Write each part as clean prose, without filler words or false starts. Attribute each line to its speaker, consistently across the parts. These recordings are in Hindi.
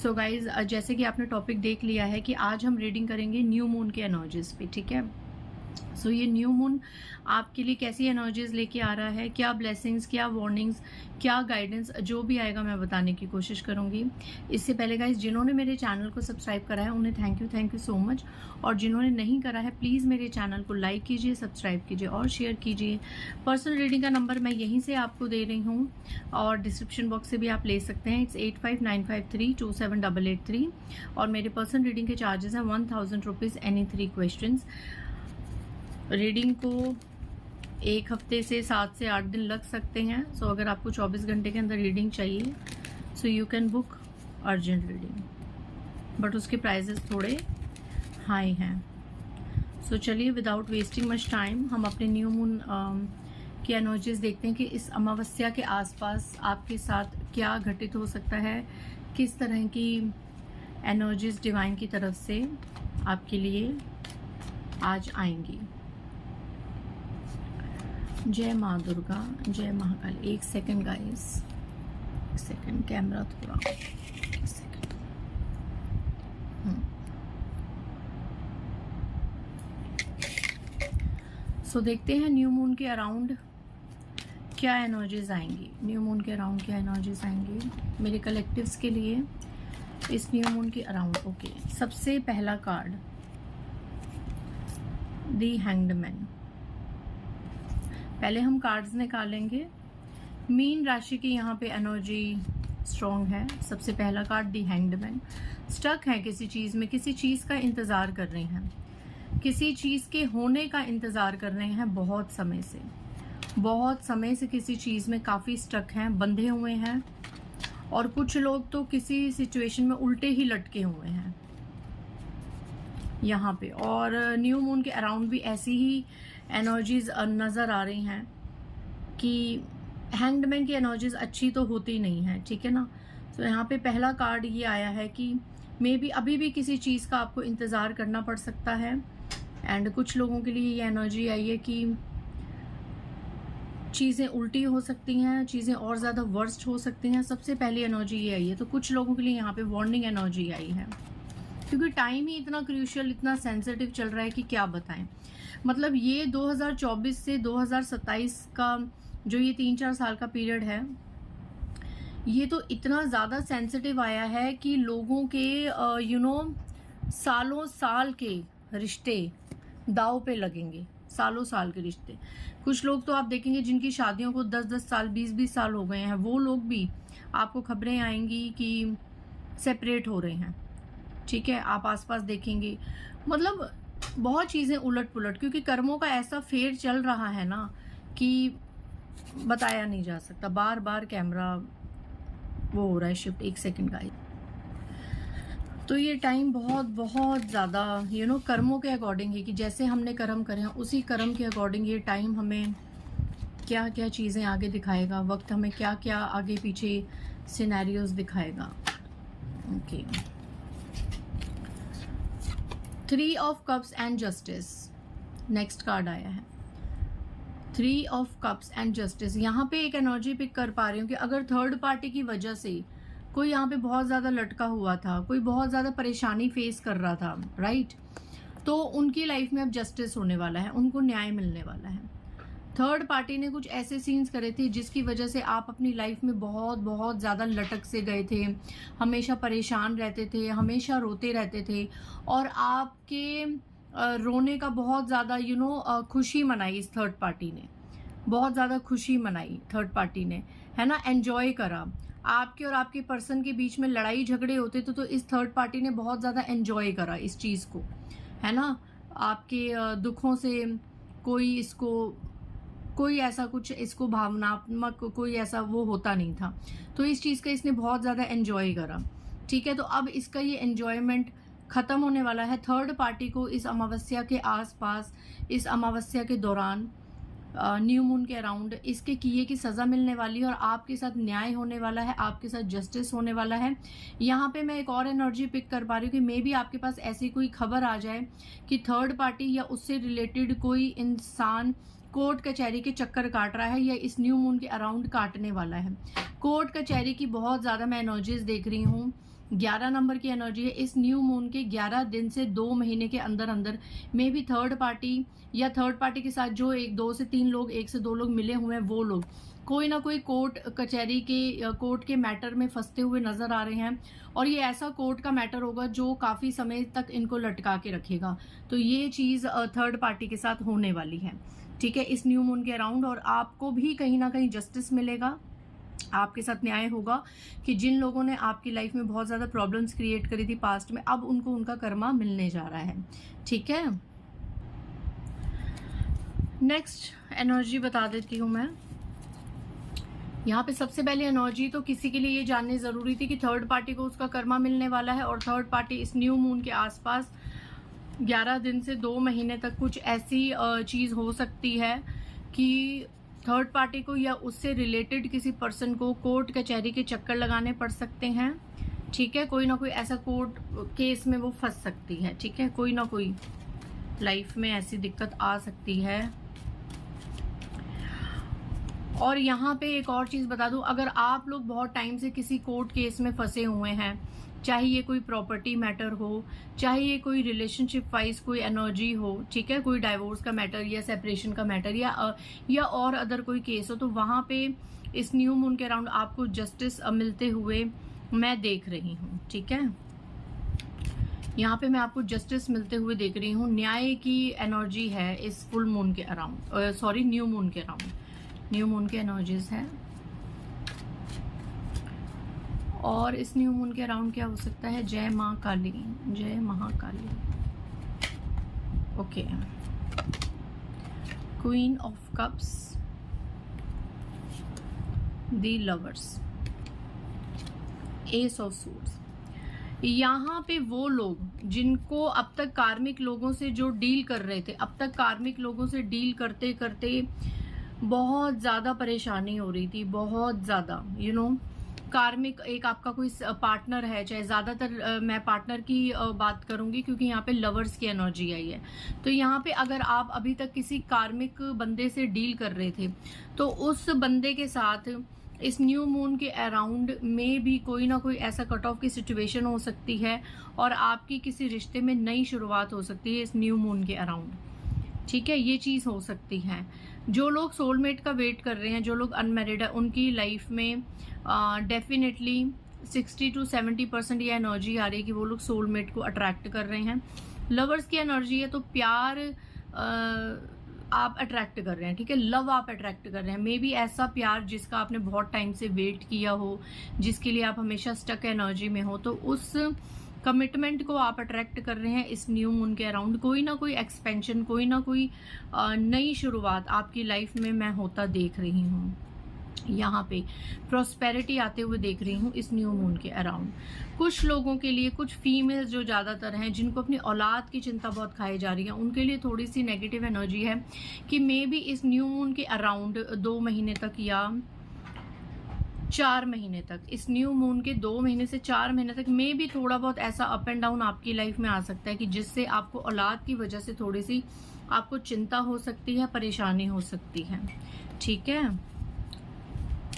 Speaker 1: सो गाइज, जैसे कि आपने टॉपिक देख लिया है कि आज हम रीडिंग करेंगे न्यू मून के एनर्जीज पे, ठीक है। सो ये न्यू मून आपके लिए कैसी एनर्जीज लेके आ रहा है, क्या ब्लेसिंग्स, क्या वार्निंग्स, क्या गाइडेंस, जो भी आएगा मैं बताने की कोशिश करूंगी। इससे पहले गाइज, जिन्होंने मेरे चैनल को सब्सक्राइब करा है उन्हें थैंक यू सो मच। और जिन्होंने नहीं करा है प्लीज़ मेरे चैनल को लाइक कीजिए, सब्सक्राइब कीजिए और शेयर कीजिए। पर्सनल रीडिंग का नंबर मैं यहीं से आपको दे रही हूँ और डिस्क्रिप्शन बॉक्स से भी आप ले सकते हैं। इट्स 8595327883 और मेरे पर्सनल रीडिंग के चार्जेस हैं 1000 रुपीज़ एनी 3 क्वेश्चन। रीडिंग को एक हफ्ते से 7 से 8 दिन लग सकते हैं। सो अगर आपको 24 घंटे के अंदर रीडिंग चाहिए so you can book urgent reading, but उसके प्राइजेस थोड़े हाई हैं। सो चलिए विदाउट वेस्टिंग मच टाइम हम अपने न्यू मून की एनर्जीज देखते हैं कि इस अमावस्या के आसपास आपके साथ क्या घटित हो सकता है, किस तरह की एनर्जीज डिवाइन की तरफ से आपके लिए आज आएंगी। जय माँ दुर्गा, जय महाकाल। एक सेकंड गाइस, एक सेकंड, कैमरा थोड़ा, एक सेकंड। सो देखते हैं न्यू मून के अराउंड क्या एनर्जीज आएंगी। न्यू मून के अराउंड क्या एनर्जीज आएंगी मेरे कलेक्टिव्स के लिए इस न्यू मून के अराउंड। ओके, सबसे पहला कार्ड द हैंग्ड मैन। पहले हम कार्ड्स निकालेंगे। मीन राशि की यहाँ पे एनर्जी स्ट्रॉन्ग है। सबसे पहला card the hanged man. Stuck है किसी चीज में, किसी चीज का इंतजार कर रहे हैं, किसी चीज के होने का इंतजार कर रहे हैं बहुत समय से किसी चीज में काफी स्टक हैं, बंधे हुए हैं। और कुछ लोग तो किसी सिचुएशन में उल्टे ही लटके हुए हैं यहाँ पे। और न्यू मून के अराउंड भी ऐसी ही एनर्जीज नज़र आ रही हैं कि हैंग्डमैन की एनर्जीज अच्छी तो होती नहीं है, ठीक है ना। तो यहाँ पे पहला कार्ड ये आया है कि मे बी अभी भी किसी चीज़ का आपको इंतज़ार करना पड़ सकता है। एंड कुछ लोगों के लिए ये एनर्जी आई है कि चीज़ें उल्टी हो सकती हैं, चीज़ें और ज़्यादा वर्स्ट हो सकती हैं। सबसे पहली एनर्जी ये आई है। तो कुछ लोगों के लिए यहाँ पे वार्निंग एनर्जी आई है, क्योंकि टाइम ही इतना क्रूशियल, इतना सेंसिटिव चल रहा है कि क्या बताएं। मतलब ये 2024 से 2027 का जो ये 3-4 साल का पीरियड है, ये तो इतना ज़्यादा सेंसिटिव आया है कि लोगों के सालों साल के रिश्ते दाव पे लगेंगे। सालों साल के रिश्ते। कुछ लोग तो आप देखेंगे जिनकी शादियों को 10-10 साल, 20-20 साल हो गए हैं, वो लोग भी आपको खबरें आएंगी कि सेपरेट हो रहे हैं, ठीक है। आप आसपास देखेंगे, मतलब बहुत चीज़ें उलट पुलट, क्योंकि कर्मों का ऐसा फेर चल रहा है ना कि बताया नहीं जा सकता। बार बार कैमरा वो हो रहा है शिफ्ट। एक सेकंड का। तो ये टाइम बहुत बहुत ज़्यादा कर्मों के अकॉर्डिंग है कि जैसे हमने कर्म करे हैं उसी कर्म के अकॉर्डिंग ये टाइम हमें क्या क्या चीज़ें आगे दिखाएगा, वक्त हमें क्या क्या आगे पीछे सिनेरियोज दिखाएगा। Okay, 3 of cups and justice next card आया है। 3 ऑफ कप्स एंड जस्टिस। यहाँ पे एक एनर्जी पिक कर पा रही हूँ कि अगर थर्ड पार्टी की वजह से कोई यहाँ पे बहुत ज़्यादा लटका हुआ था, कोई बहुत ज़्यादा परेशानी फेस कर रहा था, राइट, तो उनकी लाइफ में अब जस्टिस होने वाला है, उनको न्याय मिलने वाला है। थर्ड पार्टी ने कुछ ऐसे सीन्स करे थे जिसकी वजह से आप अपनी लाइफ में बहुत बहुत ज़्यादा लटक से गए थे, हमेशा परेशान रहते थे, हमेशा रोते रहते थे, और आपके रोने का बहुत ज़्यादा खुशी मनाई इस थर्ड पार्टी ने, बहुत ज़्यादा खुशी मनाई थर्ड पार्टी ने, है ना, एंजॉय करा। आपके और आपके पर्सन के बीच में लड़ाई झगड़े होते थे तो इस थर्ड पार्टी ने बहुत ज़्यादा एंजॉय करा इस चीज़ को, है ना। आपके दुखों से कोई ऐसा कुछ इसको भावनात्मक कोई ऐसा वो होता नहीं था, तो इस चीज़ का इसने बहुत ज़्यादा एंजॉय करा, ठीक है। तो अब इसका ये एंजॉयमेंट ख़त्म होने वाला है। थर्ड पार्टी को इस अमावस्या के आसपास, इस अमावस्या के दौरान, न्यू मून के अराउंड इसके किए की सज़ा मिलने वाली है और आपके साथ न्याय होने वाला है, आपके साथ जस्टिस होने वाला है। यहाँ पे मैं एक और एनर्जी पिक कर पा रही हूँ कि मे बी आपके पास ऐसी कोई खबर आ जाए कि थर्ड पार्टी या उससे रिलेटेड कोई इंसान कोर्ट कचहरी के चक्कर काट रहा है या इस न्यू मून के अराउंड काटने वाला है। कोर्ट कचहरी की बहुत ज़्यादा मैं एनर्जीज देख रही हूँ 11 नंबर की एनर्जी है। इस न्यू मून के 11 दिन से 2 महीने के अंदर अंदर मे भी थर्ड पार्टी या थर्ड पार्टी के साथ जो 2 से 3 लोग, 1 से 2 लोग मिले हुए हैं, वो लोग कोई ना कोई कोर्ट कचहरी के कोर्ट के मैटर में फंसते हुए नजर आ रहे हैं। और ये ऐसा कोर्ट का मैटर होगा जो काफी समय तक इनको लटका के रखेगा। तो ये चीज थर्ड पार्टी के साथ होने वाली है, ठीक है, इस न्यू मून के अराउंड। और आपको भी कहीं ना कहीं जस्टिस मिलेगा, आपके साथ न्याय होगा कि जिन लोगों ने आपकी लाइफ में बहुत ज्यादा प्रॉब्लम्स क्रिएट करी थी पास्ट में, अब उनको उनका कर्मा मिलने जा रहा है, ठीक है। नेक्स्ट एनर्जी बता देती हूं मैं। यहाँ पे सबसे पहले एनर्जी तो किसी के लिए ये जाननी जरूरी थी कि थर्ड पार्टी को उसका कर्मा मिलने वाला है, और थर्ड पार्टी इस न्यू मून के आसपास 11 दिन से 2 महीने तक कुछ ऐसी चीज हो सकती है कि थर्ड पार्टी को या उससे रिलेटेड किसी पर्सन को कोर्ट कचहरी के चक्कर लगाने पड़ सकते हैं, ठीक है। कोई ना कोई ऐसा कोर्ट केस में वो फंस सकती है, ठीक है। कोई ना कोई लाइफ में ऐसी दिक्कत आ सकती है। और यहाँ पे एक और चीज बता दूं, अगर आप लोग बहुत टाइम से किसी कोर्ट केस में फंसे हुए हैं, चाहे ये कोई प्रॉपर्टी मैटर हो, चाहे ये कोई रिलेशनशिप वाइज कोई एनर्जी हो, ठीक है, कोई डाइवोर्स का मैटर या सेपरेशन का मैटर या और अदर कोई केस हो, तो वहां पे इस न्यू मून के अराउंड आपको जस्टिस मिलते हुए मैं देख रही हूँ, ठीक है। यहाँ पे मैं आपको जस्टिस मिलते हुए देख रही हूँ। न्याय की एनर्जी है इस फुल मून के अराउंड, सॉरी न्यू मून के अराउंड। न्यू मून के एनर्जीज हैं। और इस न्यू मून के अराउंड क्या हो सकता है? जय माँ काली, जय Mahakali. Okay, queen of cups, the lovers, S of suits. यहाँ पे वो लोग जिनको अब तक कार्मिक लोगों से जो डील कर रहे थे, अब तक कार्मिक लोगों से डील करते करते बहुत ज्यादा परेशानी हो रही थी, बहुत ज्यादा, यू नो। कार्मिक एक आपका कोई पार्टनर है, चाहे ज्यादातर मैं पार्टनर की बात करूंगी क्योंकि यहाँ पे लवर्स की एनर्जी आई है। तो यहाँ पे अगर आप अभी तक किसी कार्मिक बंदे से डील कर रहे थे, तो उस बंदे के साथ इस न्यू मून के अराउंड में भी कोई ना कोई ऐसा कट ऑफ की सिचुएशन हो सकती है, और आपकी किसी रिश्ते में नई शुरुआत हो सकती है इस न्यू मून के अराउंड, ठीक है। ये चीज हो सकती है। जो लोग सोलमेट का वेट कर रहे हैं, जो लोग अनमैरिड है, उनकी लाइफ में डेफिनेटली 60 to 70% ये एनर्जी आ रही है कि वो लोग सोलमेट को अट्रैक्ट कर रहे हैं। लवर्स की एनर्जी है, तो प्यार आप अट्रैक्ट कर रहे हैं, ठीक है, लव आप अट्रैक्ट कर रहे हैं। मे बी ऐसा प्यार जिसका आपने बहुत टाइम से वेट किया हो, जिसके लिए आप हमेशा स्टक एनर्जी में हो, तो उस कमिटमेंट को आप अट्रैक्ट कर रहे हैं इस न्यू मून के अराउंड। कोई ना कोई एक्सपेंशन, कोई ना कोई नई शुरुआत आपकी लाइफ में मैं होता देख रही हूँ। यहाँ पे प्रॉस्पेरिटी आते हुए देख रही हूँ इस न्यू मून के अराउंड। कुछ लोगों के लिए, कुछ फीमेल्स जो ज्यादातर हैं, जिनको अपनी औलाद की चिंता बहुत खाई जा रही है, उनके लिए थोड़ी सी नेगेटिव एनर्जी है कि मे बी इस न्यू मून के अराउंड 2 महीने तक या 4 महीने तक, इस न्यू मून के 2 महीने से 4 महीने तक मे भी थोड़ा बहुत ऐसा अप एंड डाउन आपकी लाइफ में आ सकता है कि जिससे आपको औलाद की वजह से थोड़ी सी आपको चिंता हो सकती है, परेशानी हो सकती है, ठीक है।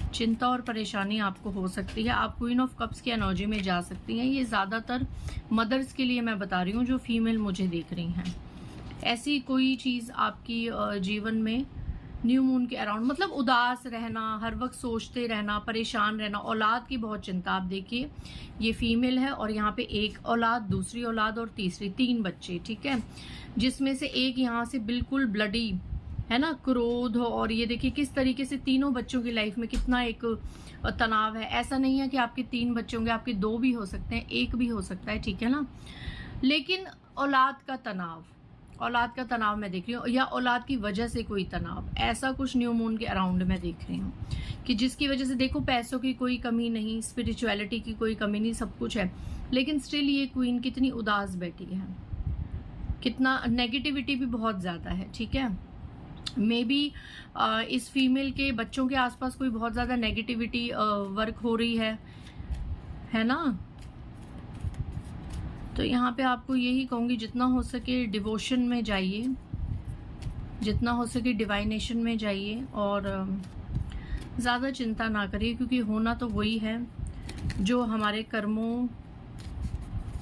Speaker 1: चिंता और परेशानी आपको हो सकती है। आप क्वीन ऑफ कप्स की एनर्जी में जा सकती हैं। ये ज्यादातर मदर्स के लिए मैं बता रही हूँ जो फीमेल मुझे देख रही हैं। ऐसी कोई चीज आपकी जीवन में न्यू मून के अराउंड, मतलब उदास रहना, हर वक्त सोचते रहना, परेशान रहना, औलाद की बहुत चिंता। आप देखिए ये फीमेल है और यहाँ पे एक औलाद, दूसरी औलाद और तीसरी, 3 बच्चे, ठीक है, जिसमें से एक यहाँ से बिल्कुल ब्लडी है ना, क्रोध। और ये देखिए किस तरीके से तीनों बच्चों की लाइफ में कितना एक तनाव है। ऐसा नहीं है कि आपके 3 बच्चे होंगे, आपके 2 भी हो सकते हैं, 1 भी हो सकता है, ठीक है ना। लेकिन औलाद का तनाव, औलाद का तनाव मैं देख रही हूँ, या औलाद की वजह से कोई तनाव, ऐसा कुछ न्यू मून के अराउंड मैं देख रही हूँ कि जिसकी वजह से देखो पैसों की कोई कमी नहीं, स्पिरिचुअलिटी की कोई कमी नहीं, सब कुछ है, लेकिन स्टिल ये क्वीन कितनी उदास बैठी है, कितना नेगेटिविटी भी बहुत ज्यादा है, ठीक है। मे बी इस फीमेल के बच्चों के आसपास कोई बहुत ज्यादा नेगेटिविटी वर्क हो रही है ना। तो यहाँ पे आपको यही कहूंगी, जितना हो सके डिवोशन में जाइए, जितना हो सके डिवाइनेशन में जाइए, और ज़्यादा चिंता ना करिए, क्योंकि होना तो वही है जो हमारे कर्मों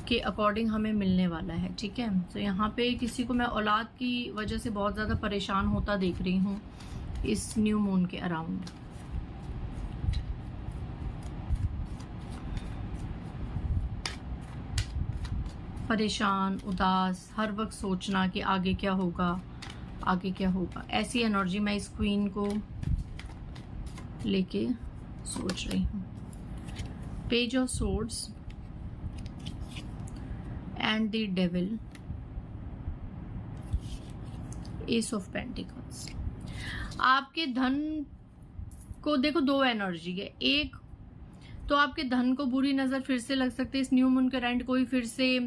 Speaker 1: के अकॉर्डिंग हमें मिलने वाला है, ठीक है। तो यहाँ पे किसी को मैं औलाद की वजह से बहुत ज़्यादा परेशान होता देख रही हूँ इस न्यू मून के अराउंड। परेशान, उदास, हर वक्त सोचना कि आगे क्या होगा, आगे क्या होगा, ऐसी एनर्जी मैं इस क्वीन को लेके सोच रही हूँ। Page of swords and the devil, S of pentacles. आपके धन को देखो, दो एनर्जी है। एक तो आपके धन को बुरी नजर फिर से लग सकती है इस न्यू मून के अराउंड, कोई फिर से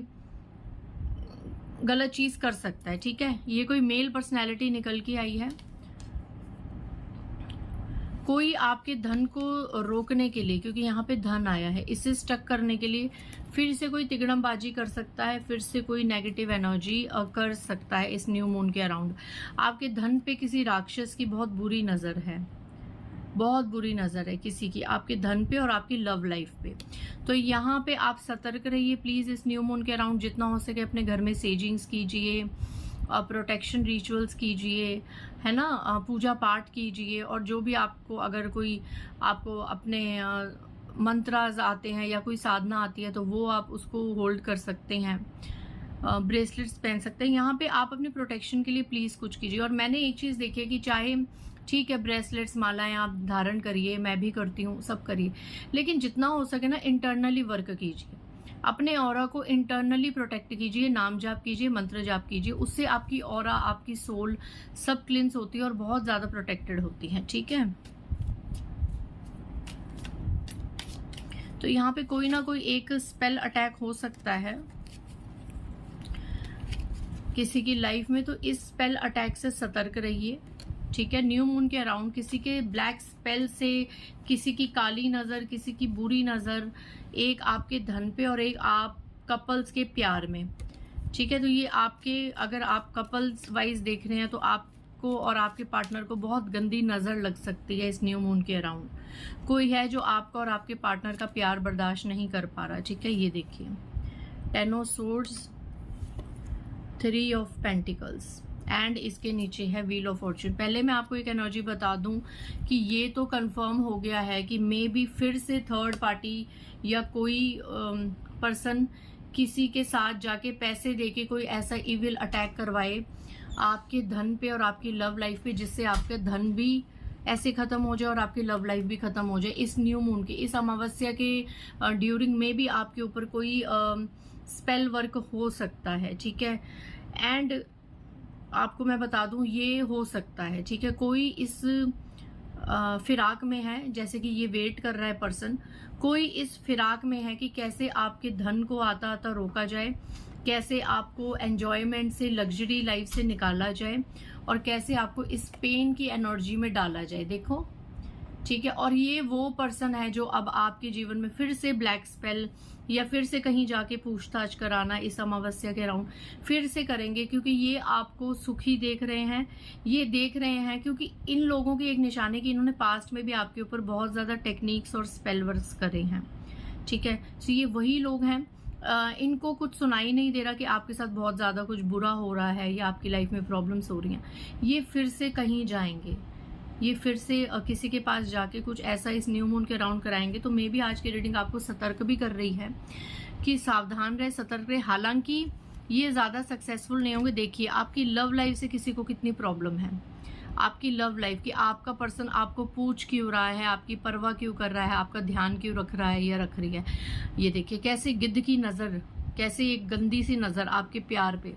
Speaker 1: गलत चीज कर सकता है, ठीक है। ये कोई मेल पर्सनैलिटी निकल के आई है। कोई आपके धन को रोकने के लिए, क्योंकि यहाँ पे धन आया है, इसे स्टक करने के लिए फिर से कोई तिगड़मबाजी कर सकता है, फिर से कोई नेगेटिव एनर्जी कर सकता है इस न्यू मून के अराउंड। आपके धन पे किसी राक्षस की बहुत बुरी नजर है, बहुत बुरी नजर है किसी की आपके धन पे और आपकी लव लाइफ पे। तो यहाँ पे आप सतर्क रहिए प्लीज इस न्यू मून के अराउंड। जितना हो सके अपने घर में सेजिंग्स कीजिए, प्रोटेक्शन रिचुअल्स कीजिए, है ना, पूजा पाठ कीजिए। और जो भी आपको, अगर कोई आपको अपने मंत्रास आते हैं या कोई साधना आती है तो वो आप उसको होल्ड कर सकते हैं, ब्रेसलेट्स पहन सकते हैं। यहाँ पे आप अपनी प्रोटेक्शन के लिए प्लीज कुछ कीजिए। और मैंने एक चीज देखी है कि चाहे ठीक है ब्रेसलेट्स, मालाएं आप धारण करिए, मैं भी करती हूँ, सब करिए, लेकिन जितना हो सके ना इंटरनली वर्क कीजिए, अपने ऑरा को इंटरनली प्रोटेक्ट कीजिए, नाम जाप कीजिए, मंत्र जाप कीजिए। उससे आपकी ऑरा, आपकी सोल सब क्लिंस होती है और बहुत ज्यादा प्रोटेक्टेड होती है, ठीक है। तो यहाँ पे कोई ना कोई एक स्पेल अटैक हो सकता है किसी की लाइफ में, तो इस स्पेल अटैक से सतर्क रहिए, ठीक है। न्यू मून के अराउंड किसी के ब्लैक स्पेल से, किसी की काली नजर, किसी की बुरी नजर, एक आपके धन पे और एक आप कपल्स के प्यार में, ठीक है। तो ये आपके, अगर आप कपल्स वाइज देख रहे हैं तो आपको और आपके पार्टनर को बहुत गंदी नजर लग सकती है इस न्यू मून के अराउंड। कोई है जो आपका और आपके पार्टनर का प्यार बर्दाश्त नहीं कर पा रहा, ठीक है। ये देखिए, 10 of swords, 3 of pentacles and इसके नीचे है व्हील ऑफ फॉर्च्यून। पहले मैं आपको एक एनर्जी बता दूं कि ये तो कंफर्म हो गया है कि मे बी फिर से थर्ड पार्टी या कोई पर्सन किसी के साथ जाके पैसे देके कोई ऐसा इविल अटैक करवाए आपके धन पे और आपकी लव लाइफ पे, जिससे आपका धन भी ऐसे खत्म हो जाए और आपकी लव लाइफ भी खत्म हो जाए। इस न्यू मून के, इस अमावस्या के ड्यूरिंग में भी आपके ऊपर कोई स्पेल वर्क हो सकता है, ठीक है। एंड आपको मैं बता दूं ये हो सकता है, ठीक है, कोई इस फिराक में है, जैसे कि ये वेट कर रहा है पर्सन, कोई इस फिराक में है कि कैसे आपके धन को आता आता रोका जाए, कैसे आपको एंजॉयमेंट से, लग्जरी लाइफ से निकाला जाए और कैसे आपको इस पेन की एनर्जी में डाला जाए, देखो, ठीक है। और ये वो पर्सन है जो अब आपके जीवन में फिर से ब्लैक स्पेल या फिर से कहीं जाके पूछताछ कराना इस अमावस्या के अराउंड फिर से करेंगे, क्योंकि ये आपको सुखी देख रहे हैं, ये देख रहे हैं, क्योंकि इन लोगों की एक निशानी कि इन्होंने पास्ट में भी आपके ऊपर बहुत ज्यादा टेक्निक्स और स्पेल वर्क्स करे हैं, ठीक है। तो ये वही लोग हैं, इनको कुछ सुनाई नहीं दे रहा कि आपके साथ बहुत ज्यादा कुछ बुरा हो रहा है या आपकी लाइफ में प्रॉब्लम्स हो रही हैं। ये फिर से कहीं जाएंगे, ये फिर से किसी के पास जाके कुछ ऐसा इस न्यू मून के अराउंड कराएंगे। तो मे बी आज की रीडिंग आपको सतर्क भी कर रही है कि सावधान रहे, सतर्क रहे। हालांकि ये ज्यादा सक्सेसफुल नहीं होंगे। देखिए आपकी लव लाइफ से किसी को कितनी प्रॉब्लम है, आपकी लव लाइफ की, आपका पर्सन आपको पूछ क्यों रहा है, आपकी परवाह क्यों कर रहा है, आपका ध्यान क्यों रख रहा है या रख रही है। ये देखिए कैसे गिद्ध की नजर, कैसे एक गंदी सी नजर आपके प्यार पे।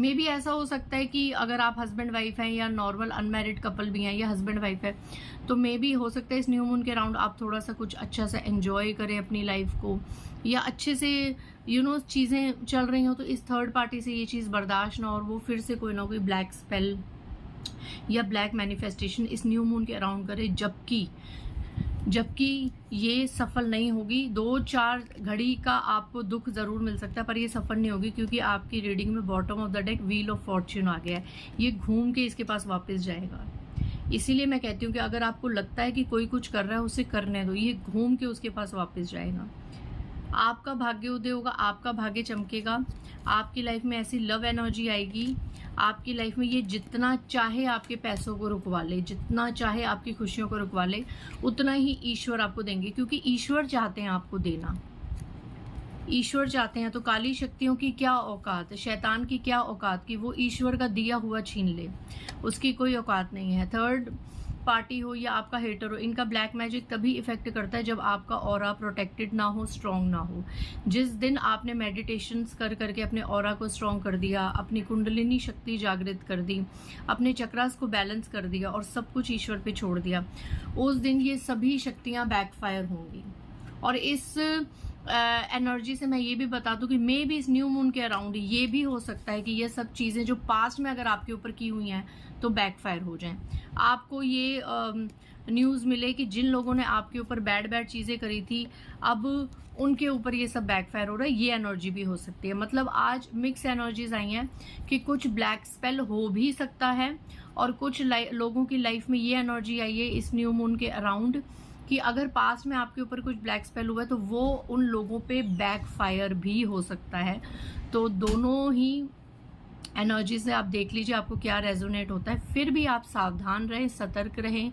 Speaker 1: मे बी ऐसा हो सकता है कि अगर आप हस्बैंड वाइफ हैं या नॉर्मल अनमैरिड कपल भी हैं या हस्बैंड वाइफ है, तो मे बी हो सकता है इस न्यू मून के अराउंड आप थोड़ा सा कुछ अच्छा सा एंजॉय करें अपनी लाइफ को, या अच्छे से चीजें चल रही हो तो इस थर्ड पार्टी से ये चीज बर्दाश्त ना, और वो फिर से कोई ना कोई ब्लैक स्पेल या ब्लैक मैनिफेस्टेशन इस न्यू मून के अराउंड करे। जबकि ये सफल नहीं होगी। 2-4 घड़ी का आपको दुख जरूर मिल सकता है, पर ये सफल नहीं होगी, क्योंकि आपकी रीडिंग में bottom of the deck wheel of fortune आ गया है। ये घूम के इसके पास वापस जाएगा। इसीलिए मैं कहती हूँ कि अगर आपको लगता है कि कोई कुछ कर रहा है उसे करने दो, ये घूम के उसके पास वापस जाएगा। आपका भाग्य उदय होगा, आपका भाग्य चमकेगा, आपकी लाइफ में ऐसी लव एनर्जी आएगी, आपकी लाइफ में ये जितना चाहे आपके पैसों को रुकवा ले, जितना चाहे आपकी खुशियों को रुकवा ले, उतना ही ईश्वर आपको देंगे, क्योंकि ईश्वर चाहते हैं आपको देना। ईश्वर चाहते हैं। तो काली शक्तियों की क्या औकात, शैतान की क्या औकात कि वो ईश्वर का दिया हुआ छीन ले, उसकी कोई औकात नहीं है। थर्ड पार्टी हो या आपका हेटर हो, इनका ब्लैक मैजिक तभी इफेक्ट करता है जब आपका ऑरा प्रोटेक्टेड ना हो, स्ट्रांग ना हो। जिस दिन आपने मेडिटेशंस कर करके अपने ऑरा को स्ट्रांग कर दिया, अपनी कुंडलिनी शक्ति जागृत कर दी, अपने चक्रास को बैलेंस कर दिया और सब कुछ ईश्वर पे छोड़ दिया, उस दिन ये सभी शक्तियां बैकफायर होंगी। और इस एनर्जी से मैं ये भी बता दूं कि मे भी इस न्यू मून के अराउंड ये भी हो सकता है कि ये सब चीज़ें जो पास्ट में अगर आपके ऊपर की हुई हैं तो बैकफायर हो जाएं। आपको ये न्यूज़ मिले कि जिन लोगों ने आपके ऊपर बैड बैड चीज़ें करी थी, अब उनके ऊपर ये सब बैकफायर हो रहा है। ये एनर्जी भी हो सकती है। मतलब आज मिक्स एनर्जीज आई हैं कि कुछ ब्लैक स्पेल हो भी सकता है, और कुछ लोगों की लाइफ में ये एनर्जी आई है इस न्यू मून के अराउंड कि अगर पास्ट में आपके ऊपर कुछ ब्लैक स्पेल हुआ है तो वो उन लोगों पे बैकफायर भी हो सकता है। तो दोनों ही एनर्जी से आप देख लीजिए आपको क्या रेजोनेट होता है। फिर भी आप सावधान रहें, सतर्क रहें।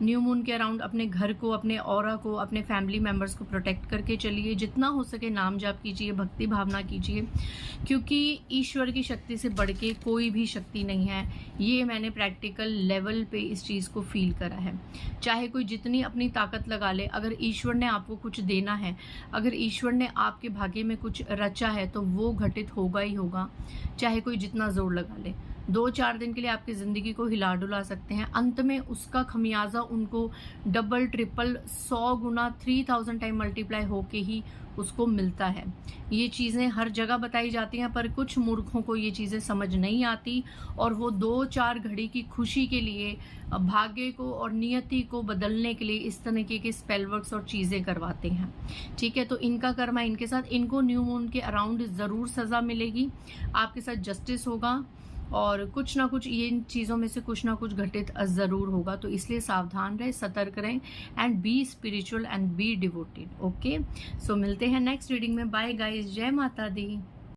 Speaker 1: न्यू मून के अराउंड अपने घर को, अपने ऑरा को, अपने फैमिली मेंबर्स को प्रोटेक्ट करके चलिए। जितना हो सके नाम जाप कीजिए, भक्ति भावना कीजिए, क्योंकि ईश्वर की शक्ति से बढ़ के कोई भी शक्ति नहीं है। ये मैंने प्रैक्टिकल लेवल पे इस चीज़ को फील करा है। चाहे कोई जितनी अपनी ताकत लगा ले, अगर ईश्वर ने आपको कुछ देना है, अगर ईश्वर ने आपके भाग्य में कुछ रचा है तो वो घटित होगा ही होगा, चाहे कोई जितना जोर लगा ले। 2-4 दिन के लिए आपकी जिंदगी को हिला डुला सकते हैं, अंत में उसका खमियाजा उनको डबल ट्रिपल 100 गुना 3000 टाइम मल्टीप्लाई होके ही उसको मिलता है। ये चीज़ें हर जगह बताई जाती हैं, पर कुछ मूर्खों को ये चीज़ें समझ नहीं आती और वो 2-4 घड़ी की खुशी के लिए भाग्य को और नियति को बदलने के लिए इस तरीके के स्पेल वर्क्स और चीज़ें करवाते हैं। ठीक है, तो इनका कर्मा इनके साथ, इनको न्यू मून के अराउंड ज़रूर सज़ा मिलेगी, आपके साथ जस्टिस होगा और कुछ ना कुछ ये इन चीज़ों में से कुछ ना कुछ घटित ज़रूर होगा। तो इसलिए सावधान रहें, सतर्क रहें and be spiritual and be devoted. Okay, so मिलते हैं नेक्स्ट रीडिंग में। बाय गाइस, जय माता दी।